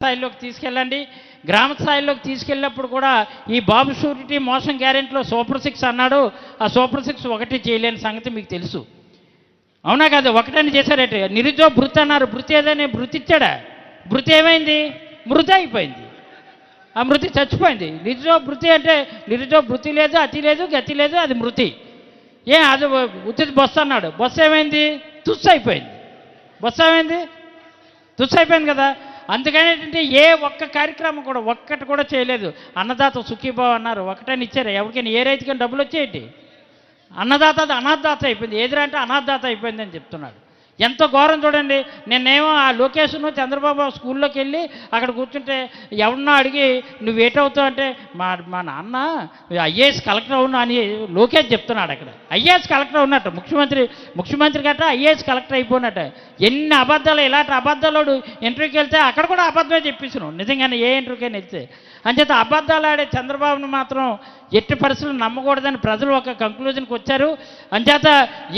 స్థాయిలోకి తీసుకెళ్ళండి. గ్రామ స్థాయిలోకి తీసుకెళ్ళినప్పుడు కూడా ఈ బాబు షూరిటీ మోసం గ్యారెంటీలో సూపర్ 6 అన్నాడు. ఆ సూపర్ 6 ఒకటి చేయలేని సంగతి మీకు తెలుసు. అవునా కాదు? ఒకటని చేశారట. నిరుద్యోగ భృతి అన్నారు. భృతి ఏదని భృతి ఇచ్చాడా? భృతి ఏమైంది? మృతి అయిపోయింది. ఆ మృతి చచ్చిపోయింది. నిరుద్యోగ భృతి అంటే నిరుద్యోగ భృతి లేదు, అతి లేదు, గతి లేదు, అది మృతి. అది ఉచిత బస్సు అన్నాడు. బస్సు ఏమైంది? తుస్సు అయిపోయింది. బస్సు ఏమైంది? తుస్సు అయిపోయింది కదా. అందుకని ఏంటంటే ఏ ఒక్క కార్యక్రమం కూడా ఒక్కటి కూడా చేయలేదు. అన్నదాత సుఖీభావ అన్నారు. ఒకటని ఇచ్చారు. ఎవరికైనా ఏ రైతుకైనా డబ్బులు వచ్చేయండి. అన్నదాత అది అనాథదాత అయిపోయింది. ఏదిరా అంటే అనాథదాత అయిపోయింది అని చెప్తున్నాడు. ఎంతో ఘోరం చూడండి. నేనేమో ఆ లోకేష్ను చంద్రబాబు స్కూల్లోకి వెళ్ళి అక్కడ కూర్చుంటే ఎవరన్నా అడిగి నువ్వు ఏటవుతావు అంటే మా నాన్న ఐఏఎస్ కలెక్టర్ అవునా అని లోకేష్ చెప్తున్నాడు. అక్కడ ఐఏఎస్ కలెక్టర్ ఉన్నట్టు ముఖ్యమంత్రి గట్ట ఐఏఎస్ కలెక్టర్ అయిపోయినట్టు. ఎన్ని అబద్ధాలు, ఇలాంటి అబద్ధాలు ఇంటర్వ్యూకి వెళ్తే అక్కడ కూడా అబద్ధమే చెప్పేసినావు. నిజంగానే ఏ ఇంటర్వ్యూకైనా వెళ్తే అంచేత అబద్ధాలు ఆడే చంద్రబాబును మాత్రం ఎట్టి పరిస్థితులు నమ్మకూడదని ప్రజలు ఒక కంక్లూజన్కి వచ్చారు. అంచేత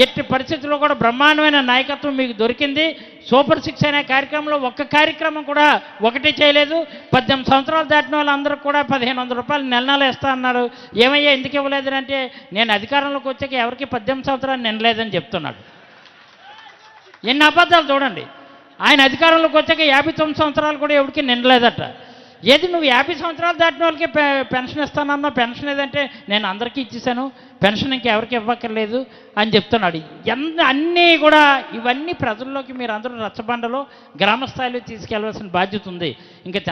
ఎట్టి పరిస్థితుల్లో కూడా బ్రహ్మాండమైన నాయకత్వం మీకు దొరికింది. సూపర్ 6 అనే కార్యక్రమంలో ఒక్క కార్యక్రమం కూడా ఒకటి చేయలేదు. 18 సంవత్సరాలు దాటిన వాళ్ళందరికీ కూడా 1500 రూపాయలు నెల ఇస్తా అన్నారు. ఏమయ్యా ఎందుకు ఇవ్వలేదు అంటే నేను అధికారంలోకి వచ్చాక ఎవరికి 18 సంవత్సరాలు నిండలేదని చెప్తున్నాడు. ఎన్ని అబద్ధాలు చూడండి. ఆయన అధికారంలోకి వచ్చాక 59 సంవత్సరాలు కూడా ఎవరికి నిండలేదట. ఏది నువ్వు 50 సంవత్సరాలు దాటిన వాళ్ళకి పెన్షన్ ఇస్తానన్నా, పెన్షన్ ఏదంటే నేను అందరికీ ఇచ్చేసాను, పెన్షన్ ఇంకెవరికి ఇవ్వక్కర్లేదు అని చెప్తున్నాడు. అన్నీ కూడా ఇవన్నీ ప్రజల్లోకి మీరు అందరూ రచ్చబండలో గ్రామ స్థాయిలో తీసుకెళ్లవలసిన బాధ్యత ఉంది. ఇంకా